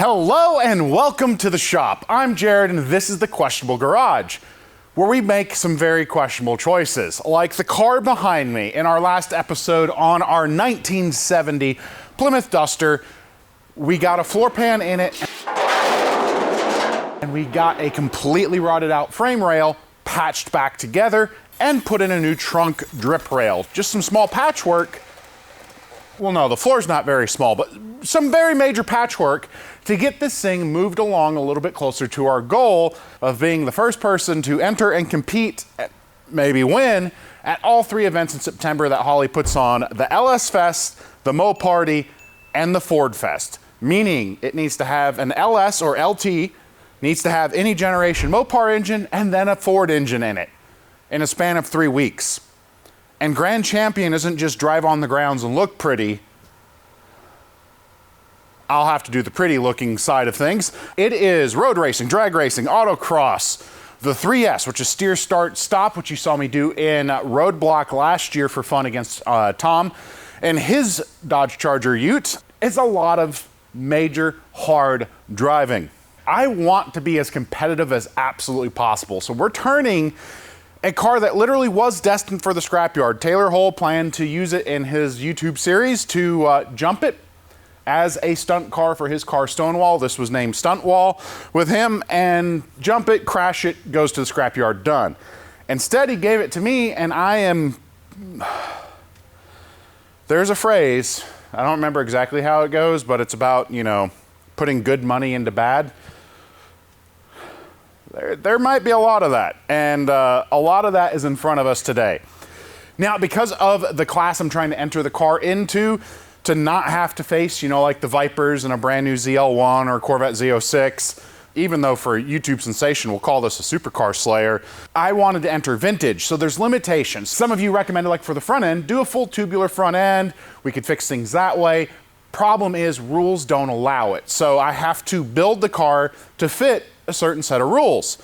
Hello and welcome to the shop. I'm Jared and this is the Questionable Garage, where we make some very questionable choices, like the car behind me in our last episode on our 1970 Plymouth Duster. We got a floor pan in it and we got a completely rotted out frame rail patched back together and put in a new trunk drip rail. Just some small patchwork. Well, no, the floor's not very small, but some very major patchwork to get this thing moved along a little bit closer to our goal of being the first person to enter and compete, maybe win, at all three events in September that Holly puts on: the LS Fest, the Mo Party, and the Ford Fest. Meaning it needs to have an LS or LT, needs to have any generation Mopar engine, and then a Ford engine in it in a span of 3 weeks. And Grand Champion isn't just drive on the grounds and look pretty. I'll have to do the pretty looking side of things. It is road racing, drag racing, autocross, the 3S, which is steer, start, stop, which you saw me do in Roadblock last year for fun against Tom, and his Dodge Charger Ute. It's a lot of major, hard driving. I want to be as competitive as absolutely possible, so we're turning a car that literally was destined for the scrapyard. Taylor Hull planned to use it in his YouTube series to jump it as a stunt car for his car Stonewall. This was named Stunkwall with him, and jump it, crash it, goes to the scrapyard, done. Instead, he gave it to me, and I am... There's a phrase, I don't remember exactly how it goes, but it's about, you know, putting good money into bad. There might be a lot of that, and a lot of that is in front of us today. Now, because of the class I'm trying to enter the car into, to not have to face, you know, like the Vipers and a brand new ZL1 or Corvette Z06, even though for YouTube sensation we'll call this a supercar slayer, I wanted to enter vintage, so there's limitations. Some of you recommended, like for the front end, do a full tubular front end. We could fix things that way. Problem is, rules don't allow it, so I have to build the car to fit a certain set of rules.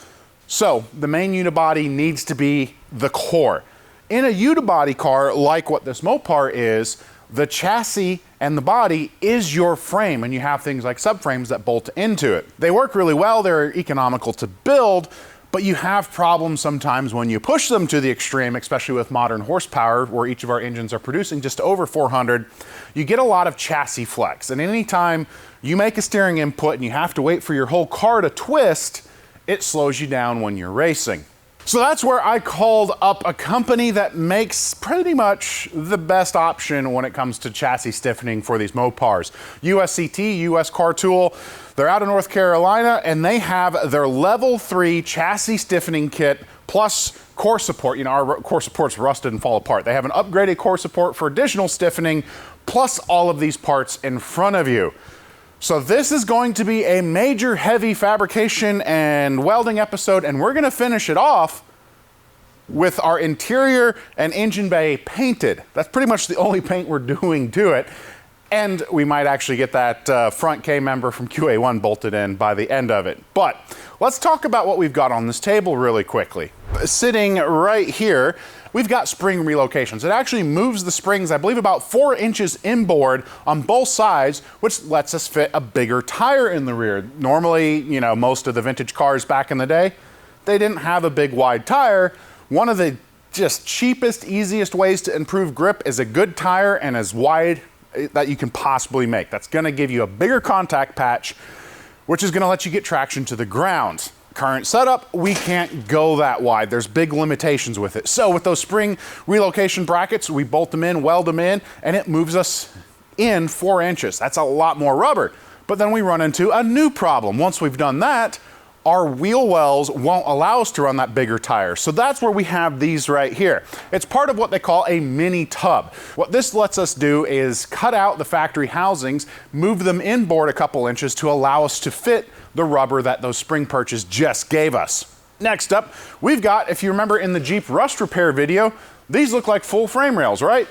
So the main unibody needs to be the core. In a unibody car, like what this Mopar is, the chassis and the body is your frame, and you have things like subframes that bolt into it. They work really well, they're economical to build, but you have problems sometimes when you push them to the extreme, especially with modern horsepower, where each of our engines are producing just over 400. You get a lot of chassis flex, and anytime you make a steering input and you have to wait for your whole car to twist, it slows you down when you're racing. So that's where I called up a company that makes pretty much the best option when it comes to chassis stiffening for these Mopars. USCT, US Car Tool. They're out of North Carolina, and they have their level 3 chassis stiffening kit plus core support. You know, our core support's rusted and fall apart. They have an upgraded core support for additional stiffening, plus all of these parts in front of you. So this is going to be a major heavy fabrication and welding episode, and we're gonna finish it off with our interior and engine bay painted. That's pretty much the only paint we're doing to it. And we might actually get that front K member from QA1 bolted in by the end of it. But let's talk about what we've got on this table really quickly. Sitting right here, we've got spring relocations. It actually moves the springs, I believe, about 4 inches inboard on both sides, which lets us fit a bigger tire in the rear. Normally, you know, most of the vintage cars back in the day, they didn't have a big wide tire. One of the just cheapest, easiest ways to improve grip is a good tire and as wide that you can possibly make. That's gonna give you a bigger contact patch, which is gonna let you get traction to the ground. Current setup, we can't go that wide. There's big limitations with it. So with those spring relocation brackets, we bolt them in, weld them in, and it moves us in 4 inches. That's a lot more rubber. But then we run into a new problem. Once we've done that, our wheel wells won't allow us to run that bigger tire. So that's where we have these right here. It's part of what they call a mini tub. What this lets us do is cut out the factory housings, move them inboard a couple inches to allow us to fit the rubber that those spring perches just gave us. Next up, we've got, if you remember in the Jeep rust repair video, these look like full frame rails, right?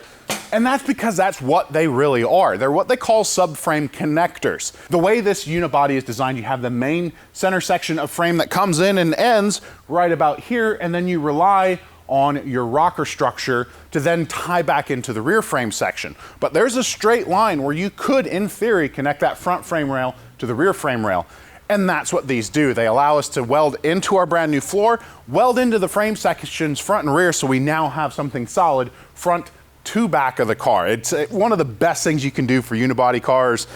And that's because that's what they really are. They're what they call subframe connectors. The way this unibody is designed, you have the main center section of frame that comes in and ends right about here, and then you rely on your rocker structure to then tie back into the rear frame section. But there's a straight line where you could, in theory, connect that front frame rail to the rear frame rail. And that's what these do. They allow us to weld into our brand new floor, weld into the frame sections front and rear, so we now have something solid front to back of the car. It's one of the best things you can do for unibody cars.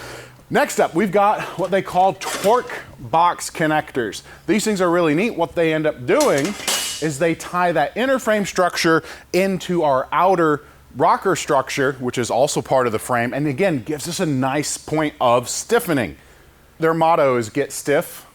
Next up, we've got what they call torque box connectors. These things are really neat. What they end up doing is they tie that inner frame structure into our outer rocker structure, which is also part of the frame, and again, gives us a nice point of stiffening. Their motto is get stiff.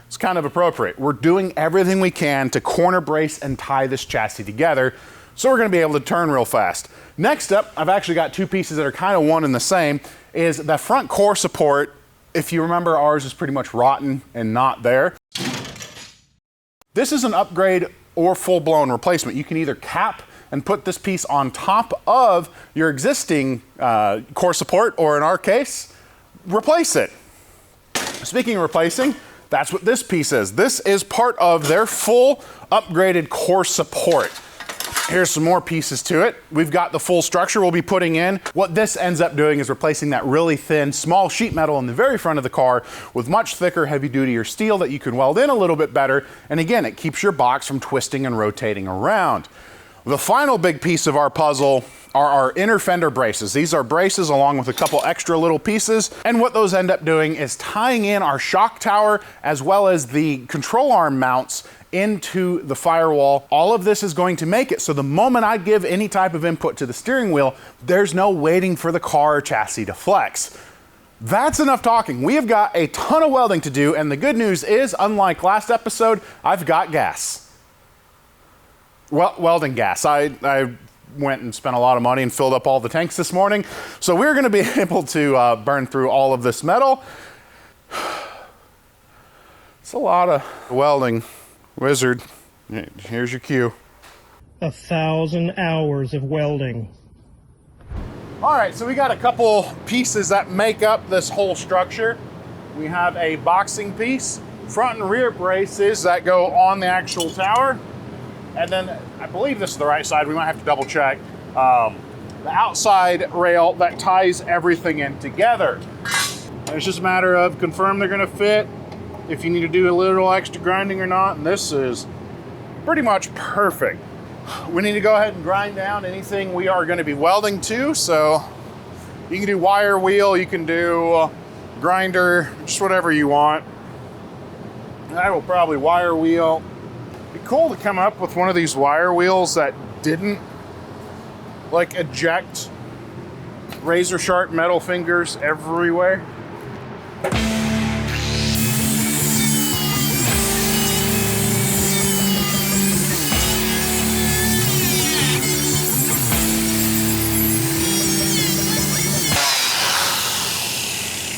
It's kind of appropriate. We're doing everything we can to corner brace and tie this chassis together, so we're gonna be able to turn real fast. Next up, I've actually got two pieces that are kind of one and the same, is that front core support. If you remember, ours is pretty much rotten and not there. This is an upgrade or full-blown replacement. You can either cap and put this piece on top of your existing core support, or in our case, replace it. Speaking of replacing, that's what this piece is. This is part of their full upgraded core support. Here's some more pieces to it. We've got the full structure we'll be putting in. What this ends up doing is replacing that really thin, small sheet metal in the very front of the car with much thicker, heavy-duty steel that you can weld in a little bit better. And again, it keeps your box from twisting and rotating around. The final big piece of our puzzle are our inner fender braces. These are braces along with a couple extra little pieces. And what those end up doing is tying in our shock tower as well as the control arm mounts into the firewall. All of this is going to make it so the moment I give any type of input to the steering wheel, there's no waiting for the car or chassis to flex. That's enough talking. We have got a ton of welding to do, and the good news is, unlike last episode, I've got gas. Well, welding gas. I went and spent a lot of money and filled up all the tanks this morning. So we're gonna be able to burn through all of this metal. It's a lot of welding. Wizard, here's your cue. 1,000 hours of welding. All right, so we got a couple pieces that make up this whole structure. We have a boxing piece, front and rear braces that go on the actual tower. And then I believe this is the right side. We might have to double check. The outside rail that ties everything in together. It's just a matter of confirm they're gonna fit, if you need to do a little extra grinding or not, and this is pretty much perfect. We need to go ahead and grind down anything we are gonna be welding to, so you can do wire wheel, you can do grinder, just whatever you want. I will probably wire wheel. It'd be cool to come up with one of these wire wheels that didn't like eject razor sharp metal fingers everywhere.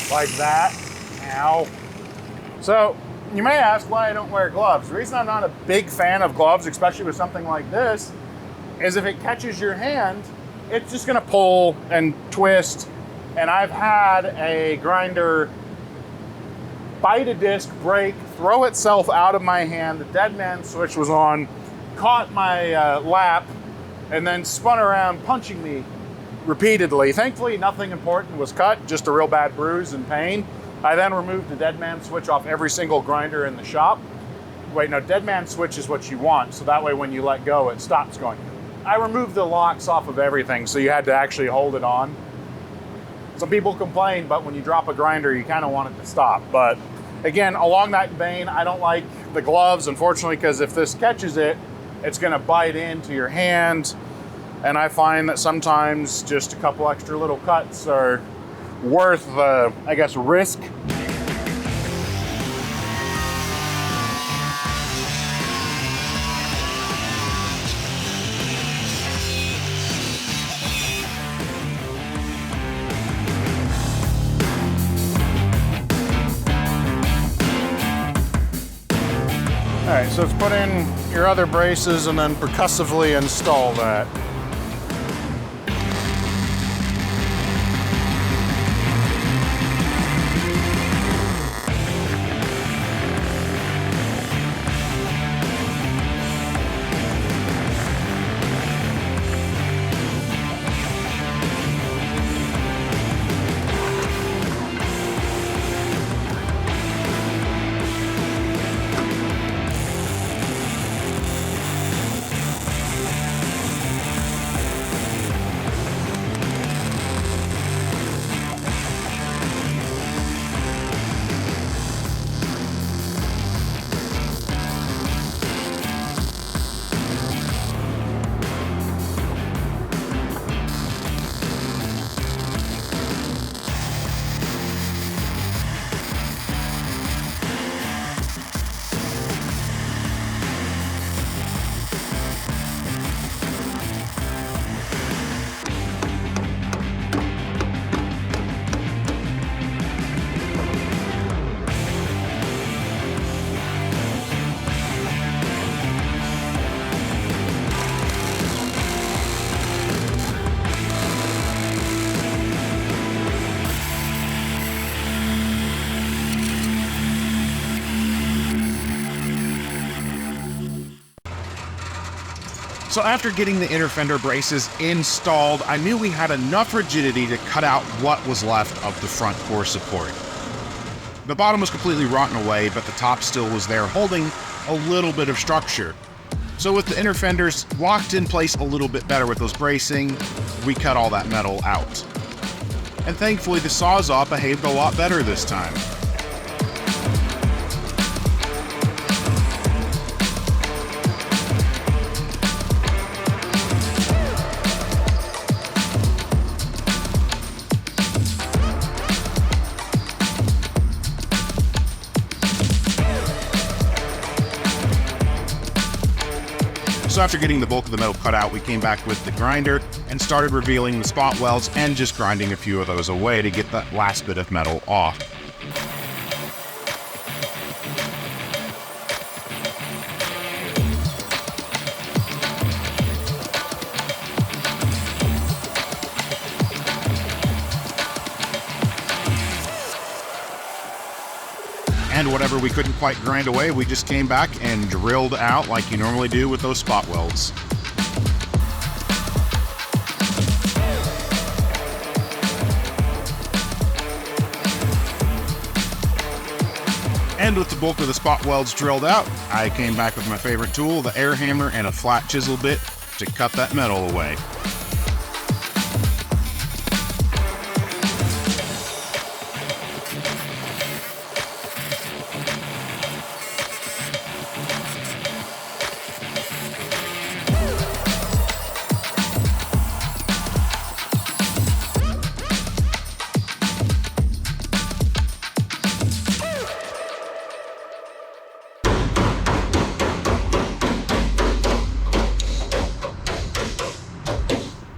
Like that. Ow. So you may ask why I don't wear gloves. The reason I'm not a big fan of gloves, especially with something like this, is if it catches your hand, it's just gonna pull and twist. And I've had a grinder bite a disc, break, throw itself out of my hand. The dead man switch was on, caught my lap, and then spun around punching me repeatedly. Thankfully, nothing important was cut, just a real bad bruise and pain. I then removed the dead man switch off every single grinder in the shop. Wait, no, dead man switch is what you want, so that way when you let go, it stops going. I removed the locks off of everything, so you had to actually hold it on. Some people complain, but when you drop a grinder, you kind of want it to stop. But again, along that vein, I don't like the gloves, unfortunately, because if this catches it, it's gonna bite into your hand. And I find that sometimes just a couple extra little cuts are worth the, I guess, risk. All right, so let's put in your other braces and then percussively install that. So after getting the inner fender braces installed, I knew we had enough rigidity to cut out what was left of the front core support. The bottom was completely rotten away, but the top still was there, holding a little bit of structure. So with the inner fenders locked in place a little bit better with those bracing, we cut all that metal out. And thankfully the Sawzall behaved a lot better this time. So after getting the bulk of the metal cut out, we came back with the grinder and started revealing the spot welds and just grinding a few of those away to get that last bit of metal off. And whatever we couldn't quite grind away, we just came back and drilled out like you normally do with those spot welds. And with the bulk of the spot welds drilled out, I came back with my favorite tool, the air hammer, and a flat chisel bit to cut that metal away.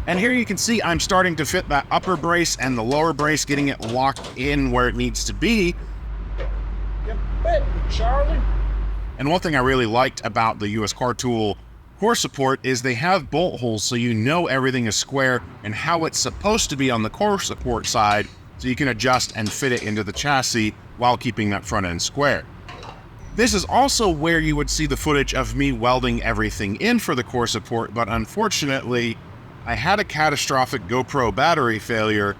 And here you can see I'm starting to fit that upper brace and the lower brace, getting it locked in where it needs to be. You bet, Charlie. And one thing I really liked about the US Car Tool core support is they have bolt holes so you know everything is square and how it's supposed to be on the core support side, so you can adjust and fit it into the chassis while keeping that front end square. This is also where you would see the footage of me welding everything in for the core support, but unfortunately, I had a catastrophic GoPro battery failure,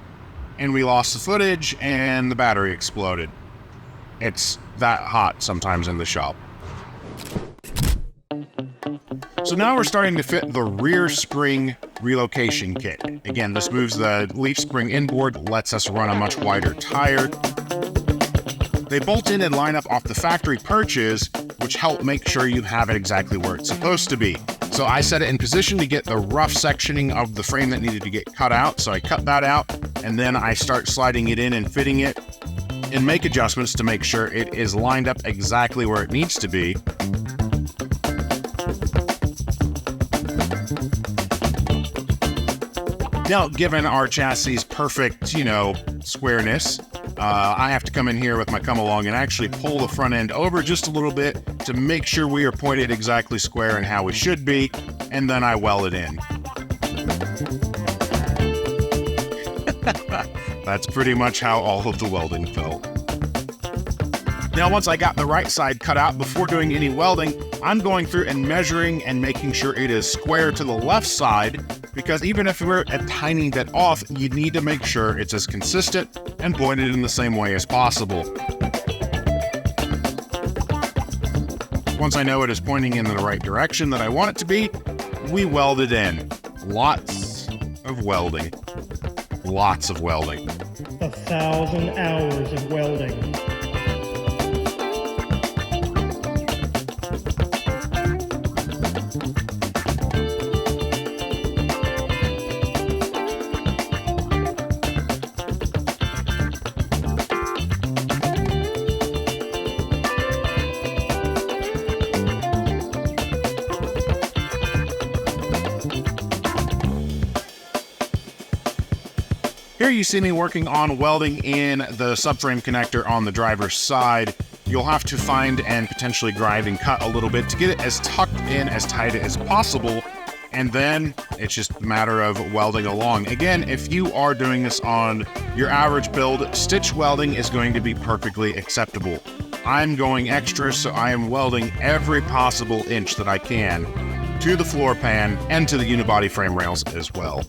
and we lost the footage, and the battery exploded. It's that hot sometimes in the shop. So now we're starting to fit the rear spring relocation kit. Again, this moves the leaf spring inboard, lets us run a much wider tire. They bolt in and line up off the factory perches, which help make sure you have it exactly where it's supposed to be. So I set it in position to get the rough sectioning of the frame that needed to get cut out. So I cut that out, and then I start sliding it in and fitting it and make adjustments to make sure it is lined up exactly where it needs to be. Now, given our chassis' perfect, squareness, I have to come in here with my come along and actually pull the front end over just a little bit to make sure we are pointed exactly square and how we should be, and then I weld it in. That's pretty much how all of the welding felt. Now, once I got the right side cut out, before doing any welding, I'm going through and measuring and making sure it is square to the left side, because even if we're a tiny bit off, you need to make sure it's as consistent and pointed in the same way as possible. Once I know it is pointing in the right direction that I want it to be, we weld it in. Lots of welding. Lots of welding. 1,000 hours of welding. Here you see me working on welding in the subframe connector on the driver's side. You'll have to find and potentially grind and cut a little bit to get it as tucked in, as tight as possible, and then it's just a matter of welding along. Again, if you are doing this on your average build, stitch welding is going to be perfectly acceptable. I'm going extra, so I am welding every possible inch that I can. to the floor pan and to the unibody frame rails as well.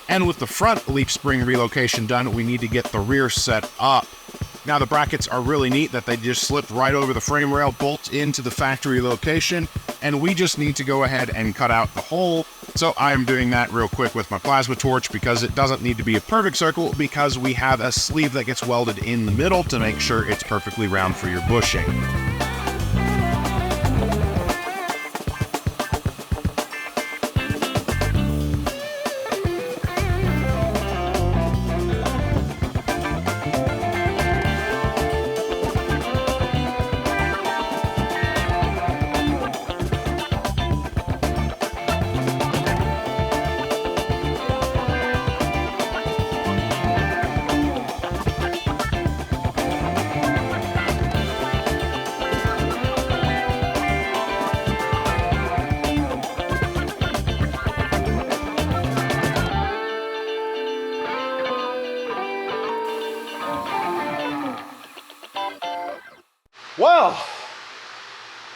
And with the front leaf spring relocation done, we need to get the rear set up. Now the brackets are really neat that they just slipped right over the frame rail, bolt into the factory location, and we just need to go ahead and cut out the hole. So I'm doing that real quick with my plasma torch because it doesn't need to be a perfect circle because we have a sleeve that gets welded in the middle to make sure it's perfectly round for your bushing. Well,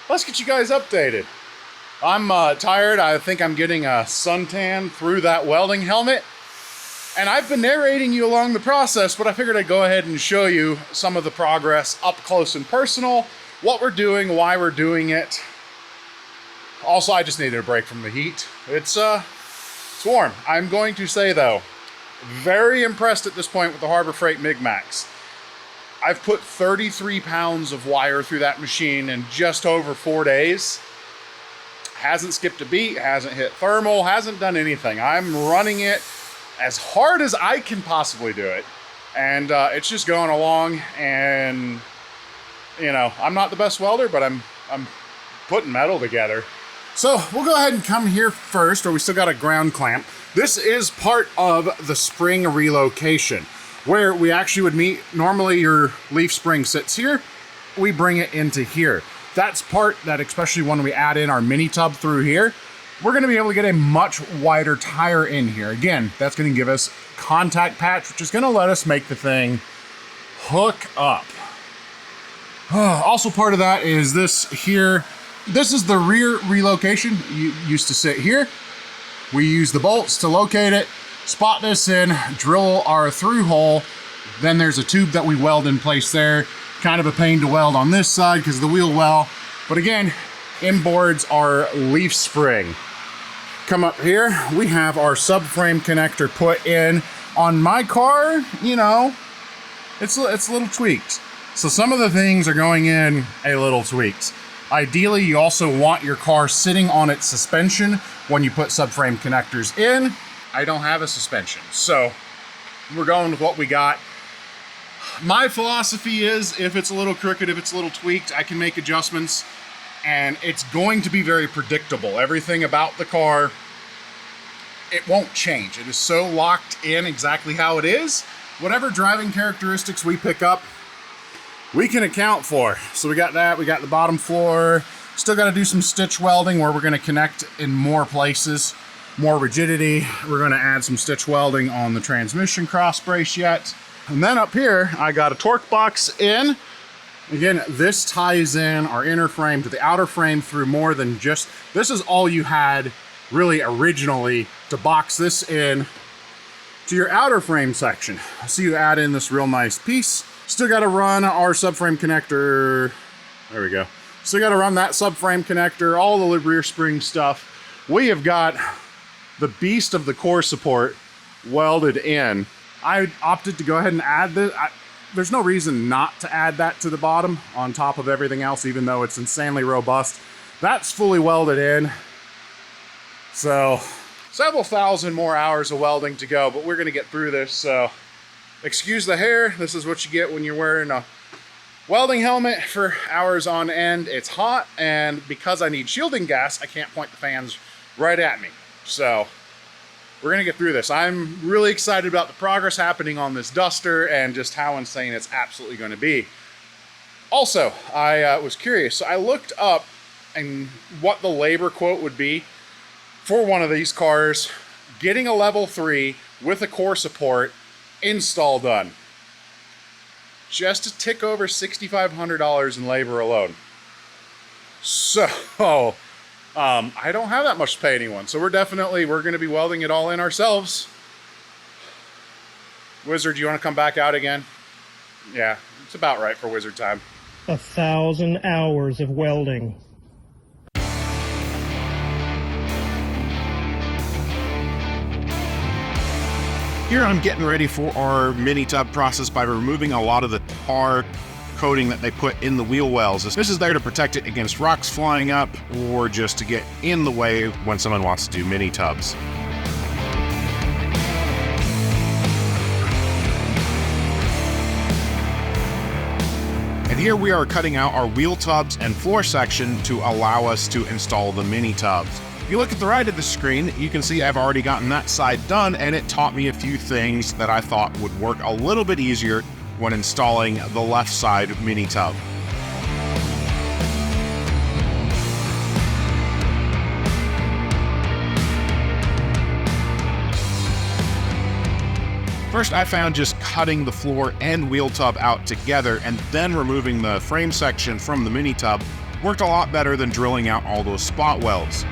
let's get you guys updated. I'm tired. I think I'm getting a suntan through that welding helmet. And I've been narrating you along the process, but I figured I'd go ahead and show you some of the progress up close and personal, what we're doing, why we're doing it. Also, I just needed a break from the heat. It's warm. I'm going to say though, very impressed at this point with the Harbor Freight MigMax. I've put 33 pounds of wire through that machine in just over 4 days. Hasn't skipped a beat, hasn't hit thermal, hasn't done anything. I'm running it as hard as I can possibly do it. And it's just going along, and you know, I'm not the best welder, but I'm putting metal together. So we'll go ahead and come here first, or we still got a ground clamp. This is part of the spring relocation, where we actually would meet. Normally your leaf spring sits here, we bring it into here. That's part that, especially when we add in our mini tub through here, we're gonna be able to get a much wider tire in here. Again, that's gonna give us contact patch, which is gonna let us make the thing hook up. Also part of that is this here. This is the rear relocation. You used to sit here. We use the bolts to locate it, spot this in, drill our through hole. Then there's a tube that we weld in place there. Kind of a pain to weld on this side because of the wheel well. But again, inboards our leaf spring. Come up here, we have our subframe connector put in. On my car, you know, it's little tweaks. So some of the things are going in a little tweaks. Ideally, you also want your car sitting on its suspension when you put subframe connectors in. I don't have a suspension, so we're going with what we got. My philosophy is if it's a little crooked, if it's a little tweaked, I can make adjustments, and it's going to be very predictable. Everything about the car, it won't change. It is so locked in exactly how it is. Whatever driving characteristics we pick up, we can account for. So we got that, we got the bottom floor. Still got to do some stitch welding where we're going to connect in more places, more rigidity. We're going to add some stitch welding on the transmission cross brace yet. And then up here, I got a torque box in. Again, this ties in our inner frame to the outer frame through more than just, this is all you had really originally to box this in to your outer frame section. So you add in this real nice piece. Still got to run our subframe connector. There we go. Still got to run that subframe connector, all the rear spring stuff. We have got the beast of the core support welded in. I opted to go ahead and add this. There's no reason not to add that to the bottom on top of everything else, even though it's insanely robust. That's fully welded in. So several thousand more hours of welding to go, but we're going to get through this. So excuse the hair. This is what you get when you're wearing a welding helmet for hours on end. It's hot, and because I need shielding gas, I can't point the fans right at me. So we're gonna get through this. I'm really excited about the progress happening on this Duster and just how insane it's absolutely gonna be. Also, I was curious, so I looked up and what the labor quote would be for one of these cars getting a level 3 with a core support install done. Just a tick over $6,500 in labor alone. So, I don't have that much to pay anyone. So we're going to be welding it all in ourselves. Wizard, do you want to come back out again? Yeah, it's about right for wizard time. 1,000 hours of welding. Here I'm getting ready for our mini tub process by removing a lot of the tar coating that they put in the wheel wells. This is there to protect it against rocks flying up or just to get in the way when someone wants to do mini tubs. And here we are cutting out our wheel tubs and floor section to allow us to install the mini tubs. If you look at the right of the screen, you can see I've already gotten that side done, and it taught me a few things that I thought would work a little bit easier when installing the left side mini tub. First, I found just cutting the floor and wheel tub out together and then removing the frame section from the mini tub worked a lot better than drilling out all those spot welds.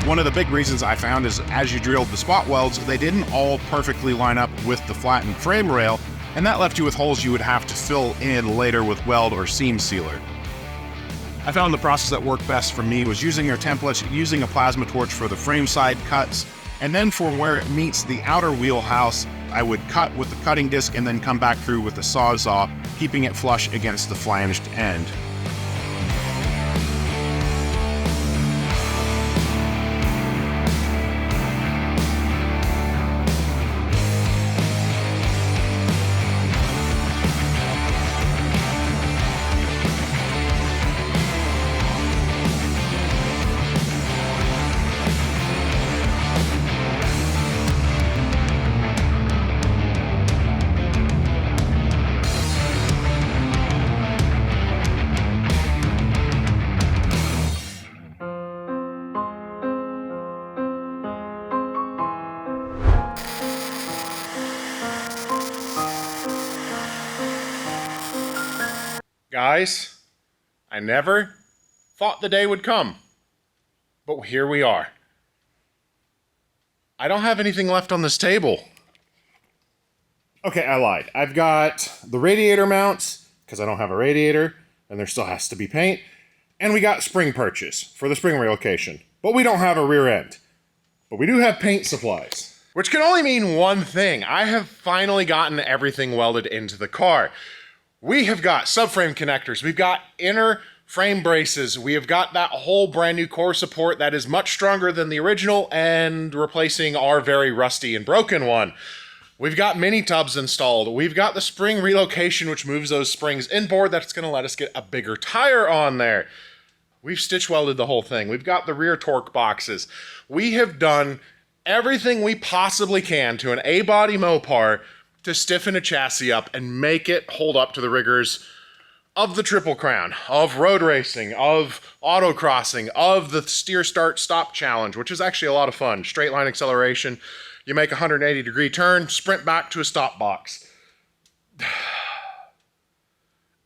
One of the big reasons I found is as you drilled the spot welds, they didn't all perfectly line up with the flattened frame rail, and that left you with holes you would have to fill in later with weld or seam sealer. I found the process that worked best for me was using their templates, using a plasma torch for the frame side cuts, and then for where it meets the outer wheelhouse, I would cut with the cutting disc and then come back through with the sawzall, keeping it flush against the flanged end. Guys, I never thought the day would come, but here we are. I don't have anything left on this table. Okay, I lied. I've got the radiator mounts, because I don't have a radiator, and there still has to be paint, and we got spring perches for the spring relocation, but we don't have a rear end. But we do have paint supplies, which can only mean one thing. I have finally gotten everything welded into the car. We have got subframe connectors, we've got inner frame braces, we have got that whole brand new core support that is much stronger than the original and replacing our very rusty and broken one. We've got mini tubs installed, we've got the spring relocation which moves those springs inboard, that's going to let us get a bigger tire on there. We've stitch welded the whole thing, we've got the rear torque boxes. We have done everything we possibly can to an A-body Mopar to stiffen a chassis up and make it hold up to the rigors of the Triple Crown, of road racing, of autocrossing, of the steer start stop challenge, which is actually a lot of fun. Straight line acceleration, you make a 180-degree turn, sprint back to a stop box.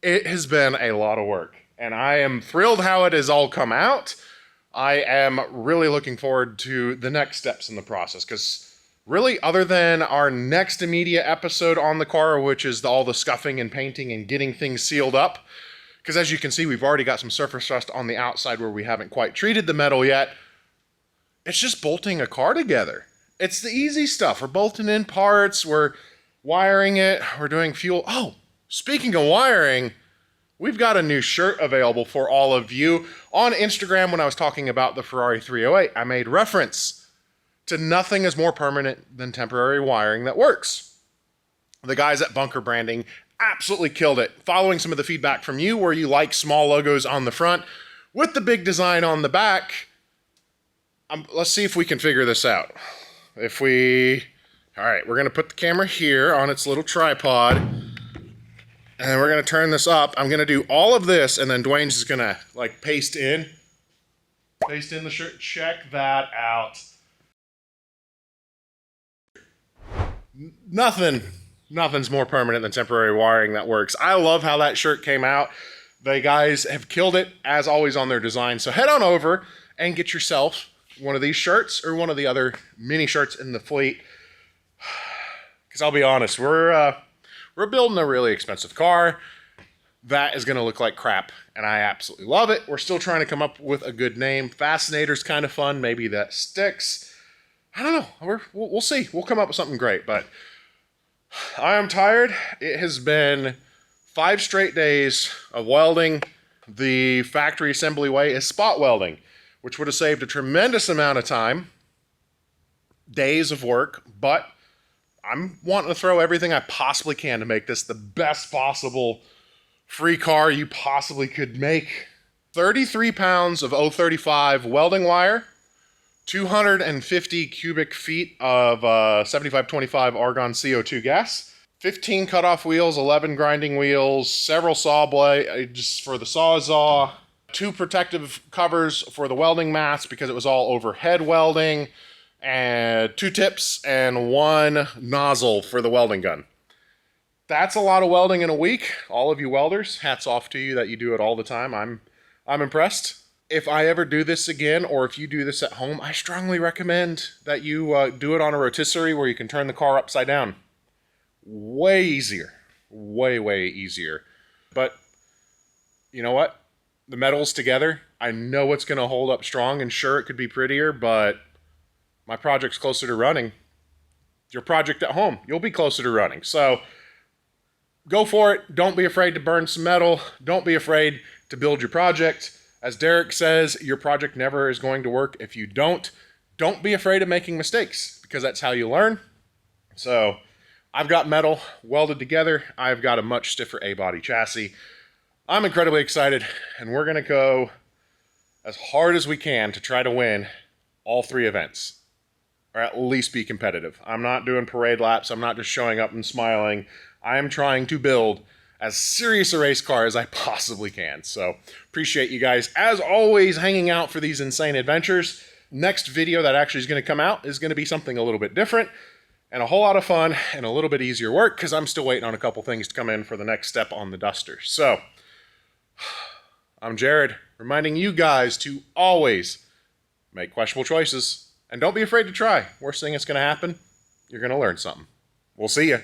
It has been a lot of work, and I am thrilled how it has all come out. I am really looking forward to the next steps in the process, because really, other than our next immediate episode on the car, which is all the scuffing and painting and getting things sealed up, because as you can see, we've already got some surface rust on the outside where we haven't quite treated the metal yet. It's just bolting a car together. It's the easy stuff. We're bolting in parts, we're wiring it, we're doing fuel. Oh, speaking of wiring, we've got a new shirt available for all of you. On Instagram, when I was talking about the Ferrari 308, I made reference to nothing is more permanent than temporary wiring that works. The guys at Bunker Branding absolutely killed it. Following some of the feedback from you where you like small logos on the front with the big design on the back, let's see if we can figure this out. All right, we're gonna put the camera here on its little tripod, and we're gonna turn this up. I'm gonna do all of this, and then Dwayne's just gonna like paste in the shirt. Check that out. nothing's more permanent than temporary wiring that works. I love how that shirt came out. The guys have killed it, as always, on their design. So head on over and get yourself one of these shirts or one of the other mini shirts in the fleet. Because I'll be honest, we're building a really expensive car that is going to look like crap, and I absolutely love it. We're still trying to come up with a good name. Fascinator's kind of fun. Maybe that sticks. I don't know. We'll see. We'll come up with something great, but I am tired. It has been 5 straight days of welding. The factory assembly way is spot welding, which would have saved a tremendous amount of time, days of work, but I'm wanting to throw everything I possibly can to make this the best possible free car you possibly could make. 33 pounds of 035 welding wire, 250 cubic feet of 7525 argon CO2 gas, 15 cutoff wheels, 11 grinding wheels, several saw blades for the sawzall, 2 protective covers for the welding mats because it was all overhead welding, and 2 tips and 1 nozzle for the welding gun. That's a lot of welding in a week. All of you welders, hats off to you that you do it all the time. I'm impressed. If I ever do this again, or if you do this at home, I strongly recommend that you do it on a rotisserie where you can turn the car upside down. Way easier. Way easier. But you know what? The metal's together. I know it's going to hold up strong, and sure, it could be prettier, but my project's closer to running. Your project at home, you'll be closer to running. So go for it. Don't be afraid to burn some metal. Don't be afraid to build your project. As Derek says, your project never is going to work if you don't. Don't be afraid of making mistakes, because that's how you learn. So I've got metal welded together. I've got a much stiffer A-body chassis. I'm incredibly excited, and we're going to go as hard as we can to try to win all 3 events, or at least be competitive. I'm not doing parade laps. I'm not just showing up and smiling. I am trying to build as serious a race car as I possibly can. So appreciate you guys, as always, hanging out for these insane adventures. Next video that actually is going to come out is going to be something a little bit different and a whole lot of fun and a little bit easier work, because I'm still waiting on a couple things to come in for the next step on the Duster. So I'm Jared, reminding you guys to always make questionable choices, and don't be afraid to try. Worst thing that's going to happen, you're going to learn something. We'll see you.